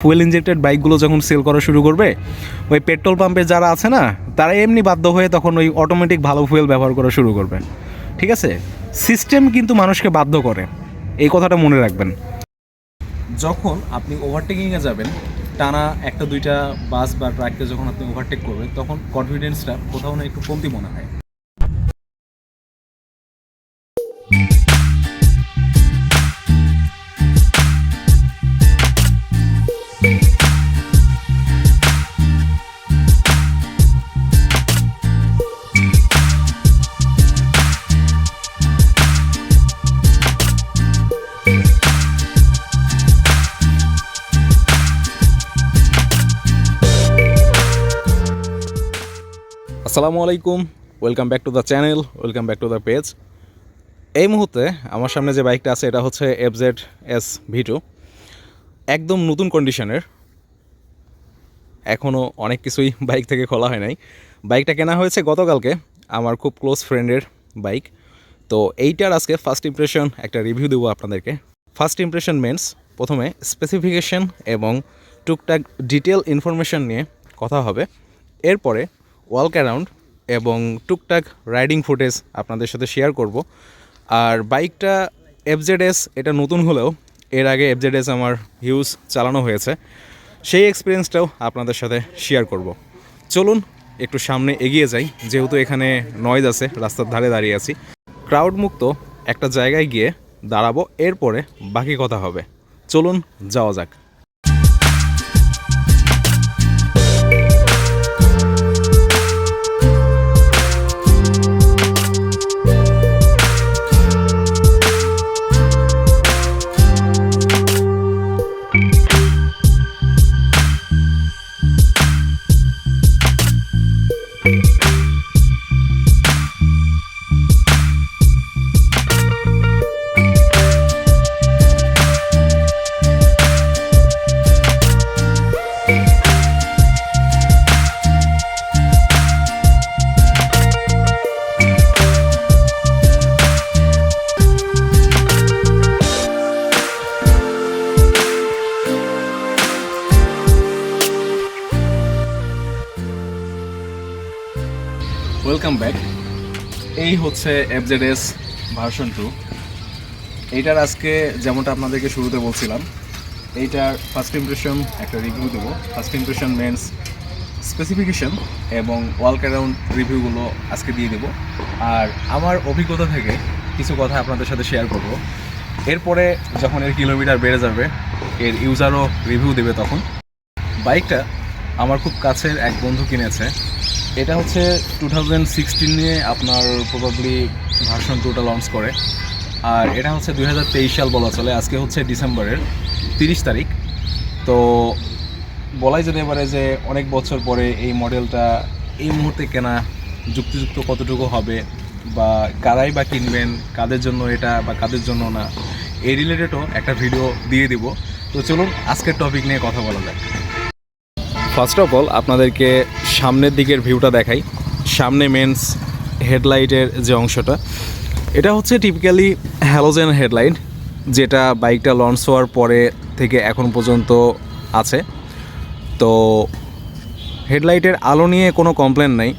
Fuel injected বাইকগুলো যখন sell করা শুরু করবে, ওই পেট্রোল পাম্পে যারা আছে না, তারা এমনি বাধ্য হয়ে তখন ওই অটোমেটিক ভালো ফুয়েল ব্যবহার করা শুরু করবে। ঠিক আছে, সিস্টেম কিন্তু মানুষকে বাধ্য করে, এই কথাটা মনে রাখবেন। যখন আপনি ওভারটেকিংয়ে যাবেন, টানা একটা দুইটা বাস বা ট্রাককে যখন আপনি ওভারটেক করবেন, তখন কনফিডেন্সটা কোথাও না একটু কমতি মনে হয়। আসসালামু আলাইকুম, welcome back to the channel, welcome back to the page. এই মুহূর্তে আমার সামনে যে বাইকটা আছে এটা হচ্ছে FZS V2, একদম নতুন কন্ডিশনের। এখনও অনেক কিছুই বাইক থেকে খোলা হয় নাই। বাইকটা কেনা হয়েছে গতকালকে, আমার খুব ক্লোজ ফ্রেন্ডের বাইক। তো এইটার আজকে ফার্স্ট ইমপ্রেশন একটা রিভিউ দেবো আপনাদেরকে। ফার্স্ট ইমপ্রেশন মেন্স প্রথমে স্পেসিফিকেশন এবং টুকটাক ডিটেল ইনফরমেশন নিয়ে কথা হবে। এরপরে ওয়াক অ্যারাউন্ড এবং টুকটাক রাইডিং ফুটেজ আপনাদের সাথে শেয়ার করব। আর বাইকটা FZS, এটা নতুন হলেও এর আগে FZS আমার হিউজ চালানো হয়েছে, সেই এক্সপিরিয়েন্সটাও আপনাদের সাথে শেয়ার করব। চলুন একটু সামনে এগিয়ে যাই, যেহেতু এখানে নয়েজ আছে, রাস্তার ধারে দাঁড়িয়ে আছি। ক্রাউড মুক্ত একটা জায়গায় গিয়ে দাঁড়াবো, এরপরে বাকি কথা হবে। চলুন যাওয়া যাক। Welcome back. এই হচ্ছে FZS ভার্সন 2। এইটার আজকে যেমনটা আপনাদেরকে শুরুতে বলছিলাম, এইটার ফার্স্ট ইমপ্রেশন একটা রিভিউ দেবো। ফার্স্ট ইমপ্রেশন মেন্স স্পেসিফিকেশন এবং ওয়াক অ্যারাউন্ড রিভিউগুলো আজকে দিয়ে দেবো। আর আমার অভিজ্ঞতা থেকে কিছু কথা আপনাদের সাথে শেয়ার করব। এরপরে যখন এর কিলোমিটার বেড়ে যাবে, এর ইউজারও রিভিউ দেবে তখন। বাইকটা আমার খুব কাছের এক বন্ধু কিনেছে। এটা হচ্ছে 2016 নিয়ে আপনার প্রবাবলি ভার্সন 2টা লঞ্চ করে। আর এটা হচ্ছে 2023 সাল বলা চলে। আজকে হচ্ছে ডিসেম্বরের 30 তারিখ। তো বলাই যেতে পারে যে অনেক বছর পরে এই মডেলটা এই মুহূর্তে কেনা যুক্তিযুক্ত কতটুকু হবে, বা কারাই বা কিনবেন, কাদের জন্য এটা বা কাদের জন্য না, এই রিলেটেডও একটা ভিডিও দিয়ে দিব। তো চলুন আজকের টপিক নিয়ে কথা বলা যাক। ফার্স্ট অফ অল আপনাদেরকে সামনের দিকের ভিউটা দেখাই। সামনে মেন্স হেডলাইটের যে অংশটা, এটা হচ্ছে টিপিক্যালি হ্যালোজেন হেডলাইট, যেটা বাইকটা লঞ্চ হওয়ার পরে থেকে এখন পর্যন্ত আছে। তো হেডলাইটের আলো নিয়ে কোনো কমপ্লেন নাই,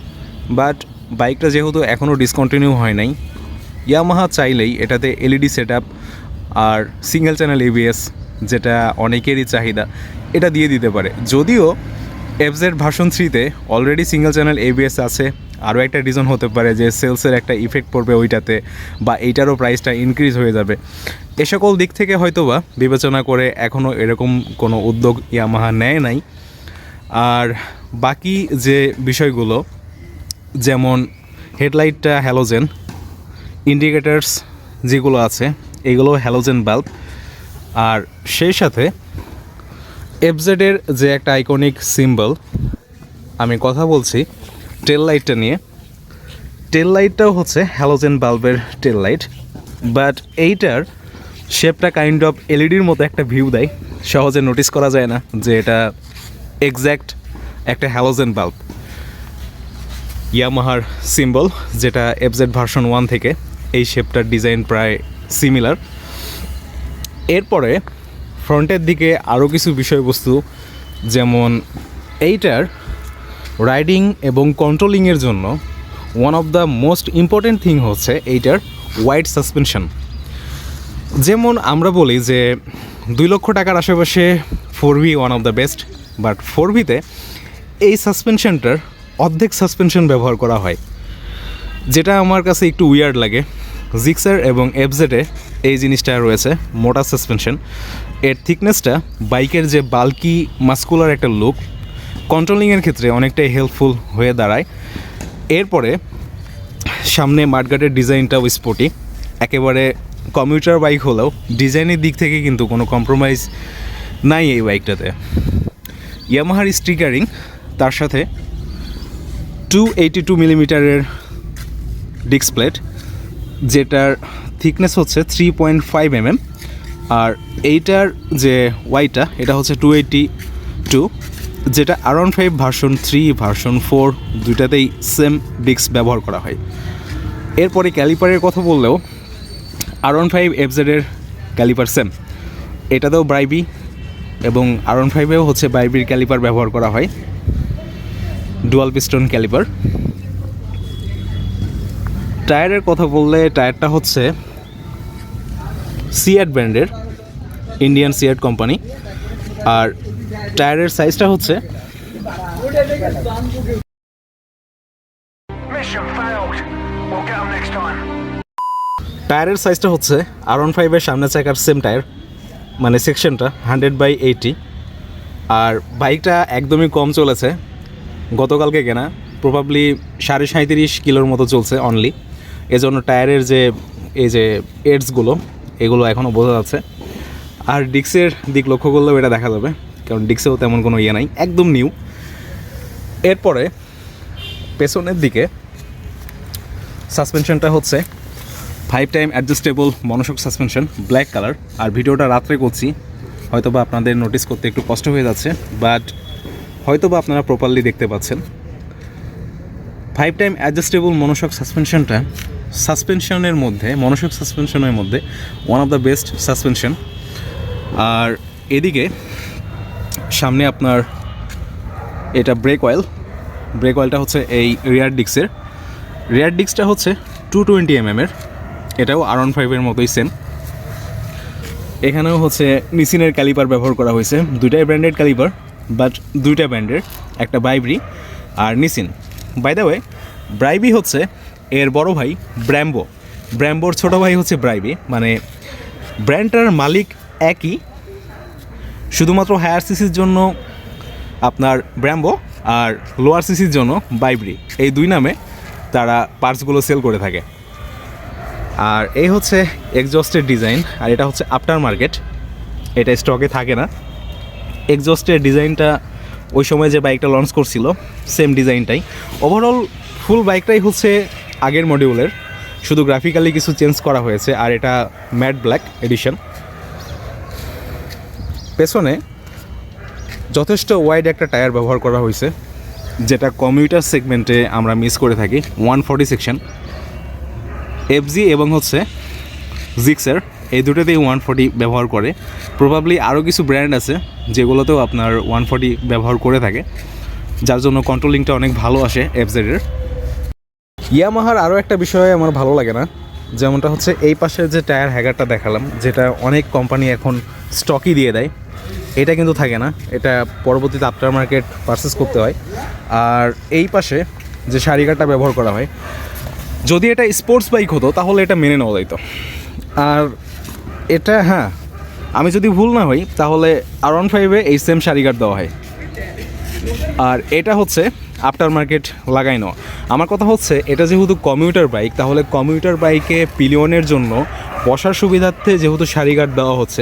বাট বাইকটা যেহেতু এখনও ডিসকন্টিনিউ হয় নাই, ইয়ামাহা চাইলেই এটাতে LED সেটআপ আর সিঙ্গেল চ্যানেল ABS, যেটা অনেকেরই চাহিদা, এটা দিয়ে দিতে পারে। যদিও FZ ভার্সন 3তে অলরেডি সিঙ্গেল চ্যানেল ABS আছে। আরও একটা রিজন হতে পারে যে সেলসের একটা ইফেক্ট পড়বে ওইটাতে, বা এইটারও প্রাইসটা ইনক্রিজ হয়ে যাবে। এ সকল দিক থেকে হয়তোবা বিবেচনা করে এখনও এরকম কোনো উদ্যোগ ইয়ামাহা নেয় নাই। আর বাকি যে বিষয়গুলো, যেমন হেডলাইটটা হ্যালোজেন, ইন্ডিকেটার্স যেগুলো আছে এগুলো হ্যালোজেন বাল্ব। আর সেই সাথে FZের যে একটা আইকনিক সিম্বল, আমি কথা বলছি টেল লাইটটা নিয়ে। টেল লাইটটাও হচ্ছে হ্যালোজেন বাল্বের টেল লাইট, বাট এইটার শেপটা কাইন্ড অফ LEDর মতো একটা ভিউ দেয়। সহজে নোটিস করা যায় না যে এটা এক্স্যাক্ট একটা হ্যালোজেন বাল্ব। ইয়ামাহার সিম্বল, যেটা FZ ভার্সন 1 থেকে এই শেপটার ডিজাইন প্রায় সিমিলার। এরপরে ফ্রন্টের দিকে আরও কিছু বিষয়বস্তু, যেমন এইটার রাইডিং এবং কন্ট্রোলিংয়ের জন্য one of the most important thing হচ্ছে এইটার ওয়াইড সাসপেনশন। যেমন আমরা বলি যে 2 লক্ষ টাকার আশেপাশে 4V one of the best, but 4Vতে এই সাসপেনশনটার অর্ধেক সাসপেনশন ব্যবহার করা হয়, যেটা আমার কাছে একটু উইয়ার্ড লাগে। জিক্সার এবং এফজেডে এই জিনিসটা রয়েছে, মোটা সাসপেনশন। এর থিকনেসটা বাইকের যে বাল্কি মাস্কুলার একটা লুক, কন্ট্রোলিংয়ের ক্ষেত্রে অনেকটাই হেল্পফুল হয়ে দাঁড়ায়। এরপরে সামনে মাডগার্ডের ডিজাইনটাও স্পোর্টি, একেবারে কমিউটার বাইক হলেও ডিজাইনের দিক থেকে কিন্তু কোনো কম্প্রোমাইজ নাই এই বাইকটাতে। ইয়ামাহার স্টিকারিং, তার সাথে 282 মিলিমিটারের ডিস্ক প্লেট, যেটার থিকনেস হচ্ছে 3.5 mm, আর এইটার যে ওয়াইটা এটা হচ্ছে 282, যেটা R15 ভার্সন 3 ভার্সন 4 দুইটাতেই সেম ডিস্ক ব্যবহার করা হয়। এরপরে ক্যালিপারের কথা বললেও R15 FZের ক্যালিপার সেম, এটাতেও ব্রাইবি এবং R15এও হচ্ছে ব্রাইবির ক্যালিপার ব্যবহার করা হয়, ডুয়াল পিস্টন ক্যালিপার। টায়ারের কথা বললে টায়ারটা হচ্ছে সিয়াট ব্র্যান্ডের, ইন্ডিয়ান সিয়াট কোম্পানি, আর টায়ারের সাইজটা হচ্ছে R15-এর সামনে চাকার সেম টায়ার, মানে সেকশনটা 100/80। আর বাইকটা একদমই কম চলেছে, গতকালকে কেনা, প্রবাবলি 37.5 কিলোর মতো চলছে অনলি। এজন্য টায়ারের যে এই যে এডসগুলো এগুলো এখনও বোঝা যাচ্ছে। আর ডিক্সের দিক লক্ষ্য করলেও এটা দেখা যাবে, কারণ ডিক্সেও তেমন কোনো ইয়ে নাই, একদম নিউ। এরপরে পেছনের দিকে সাসপেনশনটা হচ্ছে 5 time adjustable monoshock suspension, black colour. আর ভিডিওটা রাত্রে করছি, হয়তো বা আপনাদের নোটিস করতে একটু কষ্ট হয়ে যাচ্ছে, বাট হয়তো বা আপনারা প্রপারলি দেখতে পাচ্ছেন। 5 টাইম অ্যাডজাস্টেবল মনোশক সাসপেনশনটা মনোশক সাসপেনশনের মধ্যে one of the best suspension. আর এদিকে সামনে আপনার এটা ব্রেক অয়েলটা হচ্ছে এই রিয়ার ডিস্কটা হচ্ছে 220 mm এর, এটাও R15-এর মতোই সেম। এখানেও হচ্ছে নিসিনের ক্যালিপার ব্যবহার করা হয়েছে, দুইটাই ব্র্যান্ডেড ক্যালিপার, বাট দুইটা ব্র্যান্ডের, একটা ব্রাইবি আর নিসিন। বাই দ্য ওয়ে, ব্রাইবি হচ্ছে এর বড় ভাই ব্র্যাম্বোর ছোট ভাই হচ্ছে ব্রাইবি, মানে ব্র্যান্ডটার মালিক একই, শুধুমাত্র হায়ার সিসির জন্য আপনার ব্র্যাম্বো আর লোয়ার সিসির জন্য বাইবরি, এই দুই নামে তারা পার্টসগুলো সেল করে থাকে। আর এই হচ্ছে এক্সজস্টের ডিজাইন, আর এটা হচ্ছে আফটার মার্কেট, এটা স্টকে থাকে না। এক্সজস্টের ডিজাইনটা ওই সময় যে বাইকটা লঞ্চ করছিল সেম ডিজাইনটাই, ওভারঅল ফুল বাইকটাই হচ্ছে আগের মডিউলের, শুধু গ্রাফিক্যালি কিছু চেঞ্জ করা হয়েছে। আর এটা ম্যাট ব্ল্যাক এডিশন। পেছনে যথেষ্ট ওয়াইড একটা টায়ার ব্যবহার করা হয়েছে, যেটা কমিউটার সেগমেন্টে আমরা মিস করে থাকি। 140 সেকশন এফজি এবং হচ্ছে জিক্সার, এই দুটোতেই 140 ব্যবহার করে। প্রবাবলি আরও কিছু ব্র্যান্ড আছে যেগুলোতেও আপনার 140 ব্যবহার করে থাকে, যার জন্য কন্ট্রোলিংটা অনেক ভালো আসে এফজেডের। ইয়ামাহার আরও একটা বিষয় আমার ভালো লাগে না, যেমনটা হচ্ছে এই পাশের যে টায়ার হ্যাগারটা দেখালাম, যেটা অনেক কোম্পানি এখন স্টকই দিয়ে দেয়, এটা কিন্তু থাকে না, এটা পরবর্তীতে আফটার মার্কেট পারচেস করতে হয়। আর এই পাশে যে সারিকাটা ব্যবহার করা হয়, যদি এটা স্পোর্টস বাইক হতো তাহলে এটা মেনে নেওয়া যাইতো। আর এটা, হ্যাঁ, আমি যদি ভুল না হই তাহলে R15-এ এই সেম সারিকাট দেওয়া হয়, আর এটা হচ্ছে আফটার মার্কেট লাগাইনো। আমার কথা হচ্ছে এটা যেহেতু কমিউটার বাইক, তাহলে কমিউটার বাইকে পিলিয়নের জন্য বসার সুবিধার্থে যেহেতু সারিগার্ড দেওয়া হচ্ছে,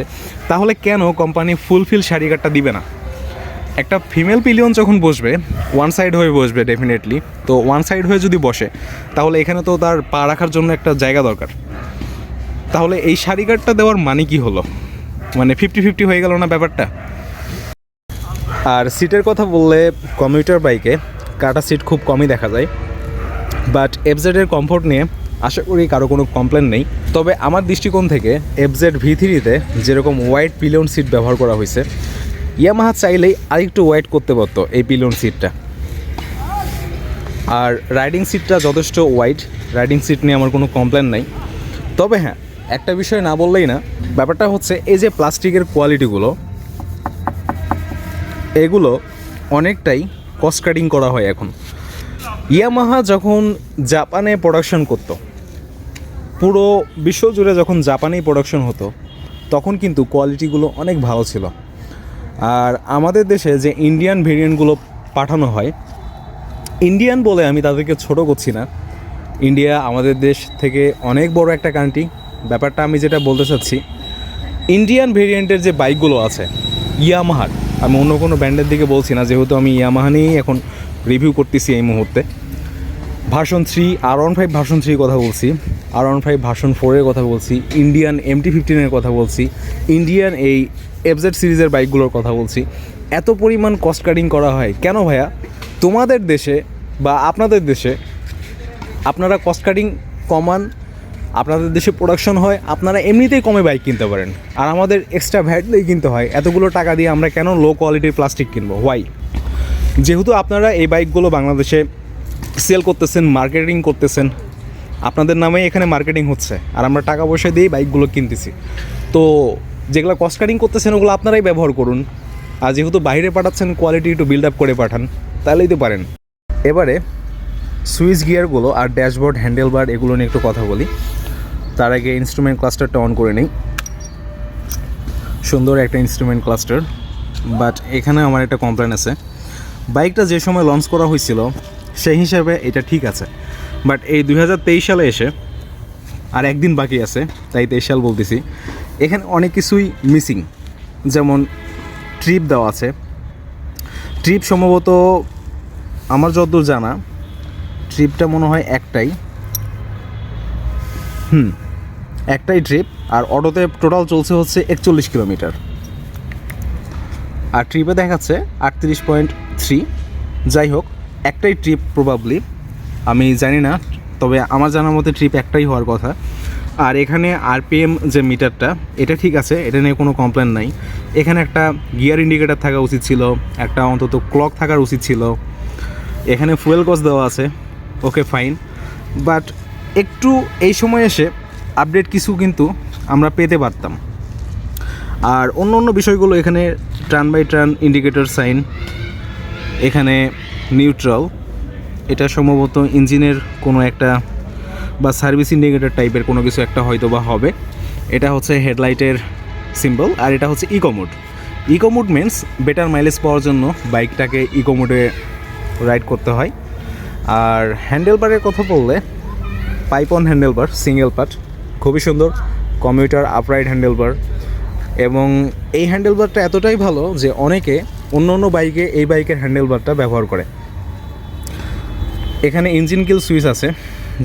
তাহলে কেন কোম্পানি ফুলফিল সারিগার্ডটা দিবে না? একটা ফিমেল পিলিয়ন যখন বসবে, ওয়ান সাইড হয়ে বসবে ডেফিনেটলি, তো ওয়ান সাইড হয়ে যদি বসে তাহলে এখানে তো তার পা রাখার জন্য একটা জায়গা দরকার। তাহলে এই সারিগার্ডটা দেওয়ার মানে কি হলো? মানে 50-50 হয়ে গেল না ব্যাপারটা? আর সিটের কথা বললে কমিউটার বাইকে কাটা সিট খুব কমই দেখা যায়, বাট এফজেডের কমফোর্ট নিয়ে আশা করি কারো কোনো কমপ্লেন নেই। তবে আমার দৃষ্টিকোণ থেকে FZ V3-তে যেরকম ওয়াইড পিলিয়ন সিট ব্যবহার করা হয়েছে, ইয়ামাহা চাইলেই আরেকটু ওয়াইড করতে পারতো এই পিলিয়ন সিটটা। আর রাইডিং সিটটা যথেষ্ট ওয়াইড, রাইডিং সিট নিয়ে আমার কোনো কমপ্লেন নাই। তবে হ্যাঁ, একটা বিষয় না বললেই না, ব্যাপারটা হচ্ছে এই যে প্লাস্টিকের কোয়ালিটিগুলো, এগুলো অনেকটাই কস্ট কাটিং করা হয় এখন। ইয়ামাহা যখন জাপানে প্রোডাকশন করতো, পুরো বিশ্বজুড়ে যখন জাপানেই প্রোডাকশন হতো, তখন কিন্তু কোয়ালিটিগুলো অনেক ভালো ছিল। আর আমাদের দেশে যে ইন্ডিয়ান ভেরিয়েন্টগুলো পাঠানো হয়, ইন্ডিয়ান বলে আমি তাদেরকে ছোট করছি না, ইন্ডিয়া আমাদের দেশ থেকে অনেক বড় একটা কান্ট্রি। ব্যাপারটা আমি যেটা বলতে চাচ্ছি, ইন্ডিয়ান ভেরিয়েন্টের যে বাইকগুলো আছে ইয়ামাহার, আমি অন্য কোনো ব্র্যান্ডের দিকে বলছি না, যেহেতু আমি ইয়ামাহা নিয়েই এখন রিভিউ করতেছি এই মুহূর্তে। ভার্সন 3, R15 ভার্সন 3 কথা বলছি, R15 ভার্সন 4-এর কথা বলছি, ইন্ডিয়ান MT-15-এর কথা বলছি, ইন্ডিয়ান এই FZ সিরিজের বাইকগুলোর কথা বলছি। এত পরিমাণ কস্ট কাটিং করা হয় কেন ভাইয়া? তোমাদের দেশে বা আপনাদের দেশে আপনারা কস্ট কাটিং কমান, আপনাদের দেশে প্রোডাকশন হয়, আপনারা এমনিতেই কমে বাইক কিনতে পারেন। আর আমাদের এক্সট্রা ভ্যাট দিয়ে কিনতে হয়। এতগুলো টাকা দিয়ে আমরা কেন লো কোয়ালিটির প্লাস্টিক কিনবো? হোয়াই? যেহেতু আপনারা এই বাইকগুলো বাংলাদেশে সেল করতেছেন, মার্কেটিং করতেছেন, আপনাদের নামে এখানে মার্কেটিং হচ্ছে, আর আমরা টাকা পয়সা দিয়েই বাইকগুলো কিনতেছি। তো যেগুলো কস্ট কাটিং করতেছেন ওগুলো আপনারাই ব্যবহার করুন। আর যেহেতু বাইরে পাঠাচ্ছেন, কোয়ালিটি একটু বিল্ড আপ করে পাঠান, তাহলেই তো পারেন। এবারে সুইচ গিয়ারগুলো আর ড্যাশবোর্ড, হ্যান্ডেল বার এগুলো নিয়ে একটু কথা বলি। তার আগে ইনস্ট্রুমেন্ট ক্লাস্টারটা অন করে নিই। সুন্দর একটা ইনস্ট্রুমেন্ট ক্লাস্টার, বাট এখানে আমার একটা কমপ্লেন আছে। বাইকটা যে সময় লঞ্চ করা হয়েছিল সেই হিসাবে এটা ঠিক আছে, বাট এই 2023 সালে এসে আর একদিন বাকি আছে, তাই 23 সাল বলতেছি, এখানে অনেক কিছুই মিসিং। যেমন ট্রিপ দেওয়া আছে, ট্রিপ সম্ভবত আমার যতদূর জানা ট্রিপটা মনে হয় একটাই ট্রিপ, আর অটোতে টোটাল চলছে হচ্ছে 41 কিলোমিটার, আর ট্রিপে দেখাচ্ছে 38.3। যাই হোক, একটাই ট্রিপ প্রবাবলি, আমি জানি না, তবে আমার জানার মতে ট্রিপ একটাই হওয়ার কথা। আর এখানে RPM যে মিটারটা, এটা ঠিক আছে, এটা নিয়ে কোনো কমপ্লেন নাই। এখানে একটা গিয়ার ইন্ডিকেটার থাকা উচিত ছিল, একটা অন্তত ক্লক থাকার উচিত ছিল। এখানে ফুয়েল কস্ট দেওয়া আছে, ওকে ফাইন, বাট একটু এই সময় এসে আপডেট কিছু কিন্তু আমরা পেতে পারতাম। আর অন্য অন্য বিষয়গুলো, এখানে turn by turn indicator sign, এখানে নিউট্রাল, এটা সম্ভবত ইঞ্জিনের কোনো একটা বা সার্ভিস ইন্ডিকেটর টাইপের কোনো কিছু একটা হয়তো বা হবে। এটা হচ্ছে হেডলাইটের সিম্বল, আর এটা হচ্ছে eco mode. Eco mode means better mileage পাওয়ার জন্য বাইকটাকে ইকো মোডে রাইড করতে হয়। আর হ্যান্ডেল বারের কথা বললে, pipe on handle bar, single part, খুবই সুন্দর, কমিউটার আপরাইট হ্যান্ডেল বার। এবং এই হ্যান্ডেল বারটা এতটাই ভালো যে অনেকে অন্য অন্য বাইকে এই বাইকের হ্যান্ডেল বারটা ব্যবহার করে। এখানে ইঞ্জিন কিল সুইচ আছে,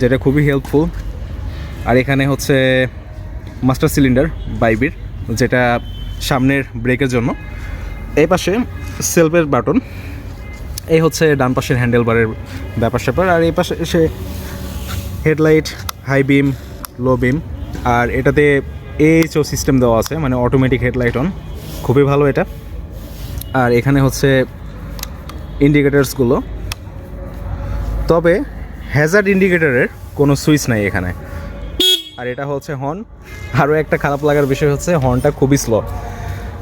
যেটা খুবই হেল্পফুল। আর এখানে হচ্ছে মাস্টার সিলিন্ডার বাইবির, যেটা সামনের ব্রেকের জন্য। এই পাশে সেলফের বাটন, এই হচ্ছে ডান পাশের হ্যান্ডেল বারের ব্যাপার স্যাপার। আর এই পাশে এসে হেডলাইট, হাই বিম, লো বিম, আর এটাতে AHO সিস্টেম দেওয়া আছে, মানে অটোমেটিক হেডলাইট অন, খুবই ভালো এটা। আর এখানে হচ্ছে ইন্ডিকেটার্সগুলো, তবে হ্যাজার্ড ইন্ডিকেটরের কোনো সুইচ নাই এখানে। আর এটা হচ্ছে হর্ন। আরও একটা খারাপ লাগার বিষয় হচ্ছে হর্নটা খুবই স্লো।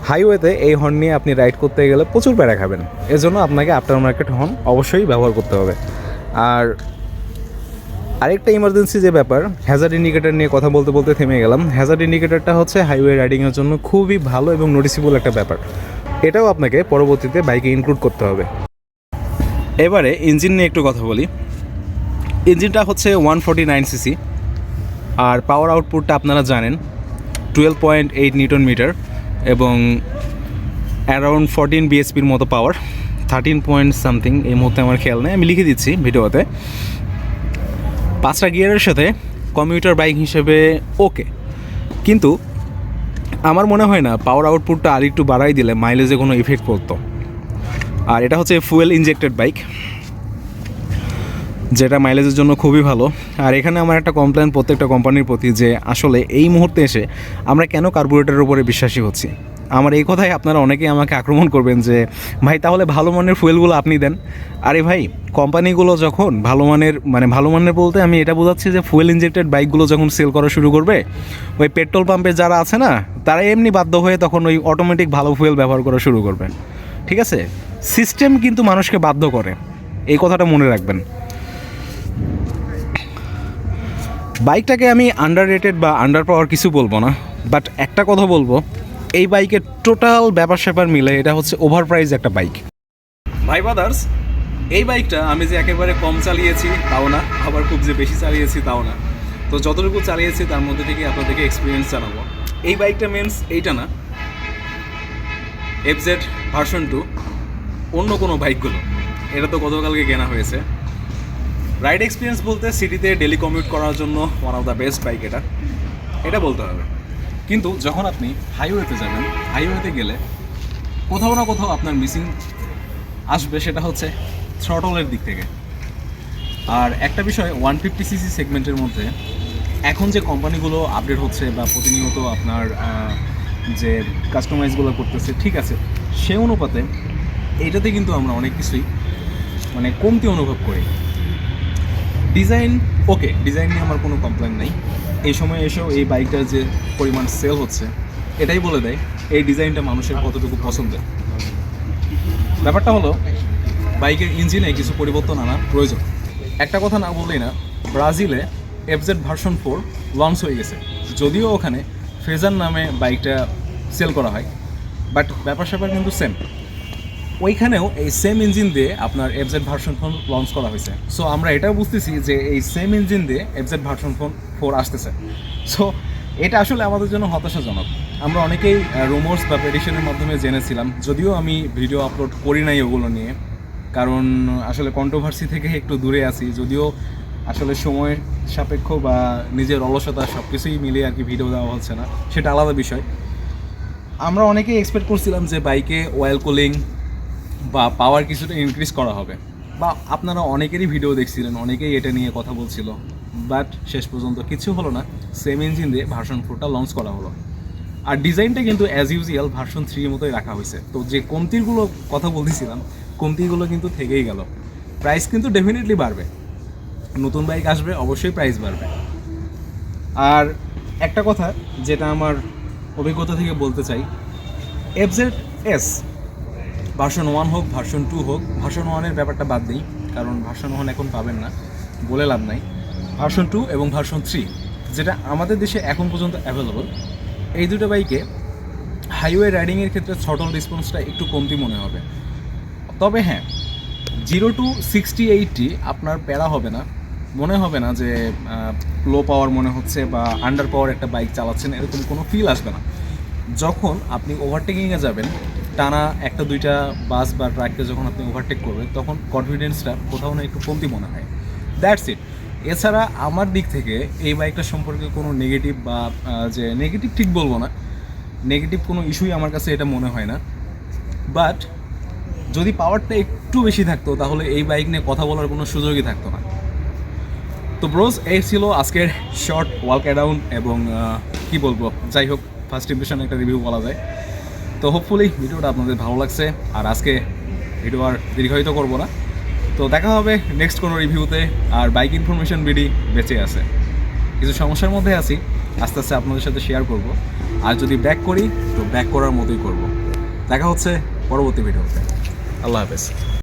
হাইওয়েতে এই হর্ন নিয়ে আপনি রাইড করতে গেলে প্রচুর প্যারা খাবেন, এজন্য আপনাকে আফটার মার্কেট হর্ন অবশ্যই ব্যবহার করতে হবে। আর আরেকটা ইমার্জেন্সি যে ব্যাপার, হ্যাজার্ড ইন্ডিকেটর নিয়ে কথা বলতে বলতে থেমে গেলাম। হ্যাজার্ড ইন্ডিকেটরটা হচ্ছে হাইওয়ে রাইডিংয়ের জন্য খুবই ভালো এবং নোটিসেবল একটা ব্যাপার, এটাও আপনাকে পরবর্তীতে বাইকে ইনক্লুড করতে হবে। এবারে ইঞ্জিন নিয়ে একটু কথা বলি। ইঞ্জিনটা হচ্ছে 149 সিসি, আর পাওয়ার আউটপুটটা আপনারা জানেন 12.8 নিউটন মিটার, এবং অ্যারাউন্ড 14 বিএসপির মতো পাওয়ার, 13 পয়েন্ট সামথিং, এই মুহূর্তে আমার খেয়াল নেই, আমি লিখে দিচ্ছি ভিডিওতে। 5টা গিয়ারের সাথে কমিউটার বাইক হিসেবে ওকে, কিন্তু আমার মনে হয় না পাওয়ার আউটপুটটা আর একটু বাড়াই দিলে মাইলেজে কোনো ইফেক্ট পড়তো। আর এটা হচ্ছে ফুয়েল ইনজেক্টেড বাইক। যেটা মাইলেজের জন্য খুবই ভালো। আর এখানে আমার একটা কমপ্লেন প্রত্যেকটা কোম্পানির প্রতি, যে আসলে এই মুহূর্তে এসে আমরা কেন কার্বোরেটরের উপরে বিশ্বাসী হচ্ছি। আমার এই কথায় আপনারা অনেকেই আমাকে আক্রমণ করবেন যে ভাই তাহলে ভালো মানের ফুয়েলগুলো আপনি দেন। আরে ভাই, কোম্পানিগুলো যখন ভালো মানের বলতে আমি এটা বোঝাচ্ছি যে ফুয়েল ইনজেক্টেড বাইকগুলো যখন সেল করা শুরু করবে, ওই পেট্রোল পাম্পে যারা আছে না, তারা এমনি বাধ্য হয়ে তখন ওই অটোমেটিক ভালো ফুয়েল ব্যবহার করা শুরু করবে। ঠিক আছে, সিস্টেম কিন্তু মানুষকে বাধ্য করে, এই কথাটা মনে রাখবেন। বাইকটাকে আমি আন্ডার রেটেড বা আন্ডার পাওয়ার কিছু বলবো না, বাট একটা কথা বলবো, এই বাইকের টোটাল ব্যাপার স্যাপার মিলে এটা হচ্ছে ওভার প্রাইস একটা বাইক। ভাই ব্রাদার্স, এই বাইকটা আমি যে একেবারে কম চালিয়েছি তাও না, আবার খুব যে বেশি চালিয়েছি তাও না। তো যতটুকু চালিয়েছি তার মধ্যে থেকে আপনাদেরকে এক্সপিরিয়েন্স জানাবো। এই বাইকটা মিনস এইটা না, FZ ভার্সন 2, অন্য কোনো বাইকগুলো। এটা তো গতকালকে কেনা হয়েছে। রাইড এক্সপিরিয়েন্স বলতে সিটিতে ডেলি কমিউট করার জন্য one of the best bike এটা বলতে হবে। কিন্তু যখন আপনি হাইওয়েতে যাবেন, হাইওয়েতে গেলে কোথাও না কোথাও আপনার মিসিং আসবে, সেটা হচ্ছে থ্রটলের দিক থেকে। আর একটা বিষয়, 150cc সেগমেন্টের মধ্যে এখন যে কোম্পানিগুলো আপডেট হচ্ছে বা প্রতিনিয়ত আপনার যে কাস্টমাইজগুলো করতেছে, ঠিক আছে, সে অনুপাতে এইটাতে কিন্তু আমরা অনেক কিছুই কমতি অনুভব করি। ডিজাইন ওকে, ডিজাইন নিয়ে আমার কোনো কমপ্লেন নেই। এই সময় এসেও এই বাইকটার যে পরিমাণ সেল হচ্ছে, এটাই বলে দেয় এই ডিজাইনটা মানুষের কতটুকু পছন্দের। ব্যাপারটা হলো, বাইকের ইঞ্জিনে কিছু পরিবর্তন আনা প্রয়োজন। একটা কথা না বললেই না, ব্রাজিলে FZ ভার্সন 4 লঞ্চ হয়ে গেছে, যদিও ওখানে ফেজার নামে বাইকটা সেল করা হয়, বাট ব্যাপার স্যাপার কিন্তু সেম। ওইখানেও এই সেম ইঞ্জিন দিয়ে আপনার FZ ভার্সন 4 লঞ্চ করা হয়েছে। সো আমরা এটাও বুঝতেছি যে এই সেম ইঞ্জিন দিয়ে FZ ভার্সন 4 আসতেছে। সো এটা আসলে আমাদের জন্য হতাশাজনক। আমরা অনেকেই রুমার্স বা প্রেডিকশনের মাধ্যমে জেনেছিলাম, যদিও আমি ভিডিও আপলোড করি নাই ওগুলো নিয়ে, কারণ আসলে কন্ট্রোভার্সি থেকে একটু দূরে আছি। যদিও আসলে সময় সাপেক্ষ বা নিজের অলসতা সব কিছুই মিলিয়ে আর কি ভিডিও দেওয়া হচ্ছে না, সেটা আলাদা বিষয়। আমরা অনেকেই এক্সপেক্ট করছিলাম যে বাইকে অয়েল কুলিং বা পাওয়ার কিছুটা ইনক্রিজ করা হবে, বা আপনারা অনেকেরই ভিডিও দেখছিলেন, অনেকেই এটা নিয়ে কথা বলছিল, বাট শেষ পর্যন্ত কিছু হলো না। সেম ইঞ্জিন দিয়ে ভার্সন 4টা লঞ্চ করা হলো। আর ডিজাইনটা কিন্তু অ্যাজ ইউজুয়াল ভার্সন 3 এর মতোই রাখা হয়েছে। তো যে কমতিগুলো কথা বলতেছিলাম, কমতিগুলো কিন্তু থেকেই গেল। প্রাইস কিন্তু ডেফিনেটলি বাড়বে, নতুন বাইক আসবে, অবশ্যই প্রাইস বাড়বে। আর একটা কথা যেটা আমার অভিজ্ঞতা থেকে বলতে চাই, FZS ভার্সন 1 হোক, ভার্সন 2 হোক, ভার্সন 1-এর ব্যাপারটা বাদ দিই, কারণ ভার্সন 1 এখন পাবেন না, বলে লাভ নাই। ভার্সন 2 এবং ভার্সন 3 যেটা আমাদের দেশে এখন পর্যন্ত অ্যাভেলেবল, এই দুটো বাইকে হাইওয়ে রাইডিংয়ের ক্ষেত্রে থ্রটল রেসপন্সটা একটু কমতি মনে হবে। তবে হ্যাঁ, 0 to 60-80 আপনার প্যারা হবে না, মনে হবে না যে লো পাওয়ার মনে হচ্ছে বা আন্ডার পাওয়ার একটা বাইক চালাচ্ছেন, এরকম কোনো ফিল আসবে না। যখন আপনি ওভারটেকিংয়ে যাবেন, টানা একটা দুইটা বাস বা ট্রাককে যখন আপনি ওভারটেক করবেন, তখন কনফিডেন্সটা কোথাও না একটু কমতি মনে হয়। That's it. এছাড়া আমার দিক থেকে এই বাইকটা সম্পর্কে কোনো নেগেটিভ বা যে নেগেটিভ ঠিক বলবো না, নেগেটিভ কোনো ইস্যুই আমার কাছে এটা মনে হয় না। বাট যদি পাওয়ারটা একটু বেশি থাকতো, তাহলে এই বাইক নিয়ে কথা বলার কোনো সুযোগই থাকতো না। তো ব্রোজ, এই ছিল আজকের শর্ট ওয়াক অ্যারাউন্ড, এবং কি বলবো, যাই হোক, ফার্স্ট ইমপ্রেশন একটা রিভিউ বলা যায়। তো হোপফুলি ভিডিওটা আপনাদের ভালো লাগছে, আর আজকে ভিডিও আর দীর্ঘায়িত করবো না। তো দেখা হবে নেক্সট কোনো রিভিউতে। আর বাইক ইনফরমেশন ভিডি বেঁচে আছে, কিছু সমস্যার মধ্যে আছি, আস্তে আস্তে আপনাদের সাথে শেয়ার করব। আর যদি ব্যাক করি তো ব্যাক করার মতোই করব। দেখা হচ্ছে পরবর্তী ভিডিওতে। আল্লাহ হাফেজ।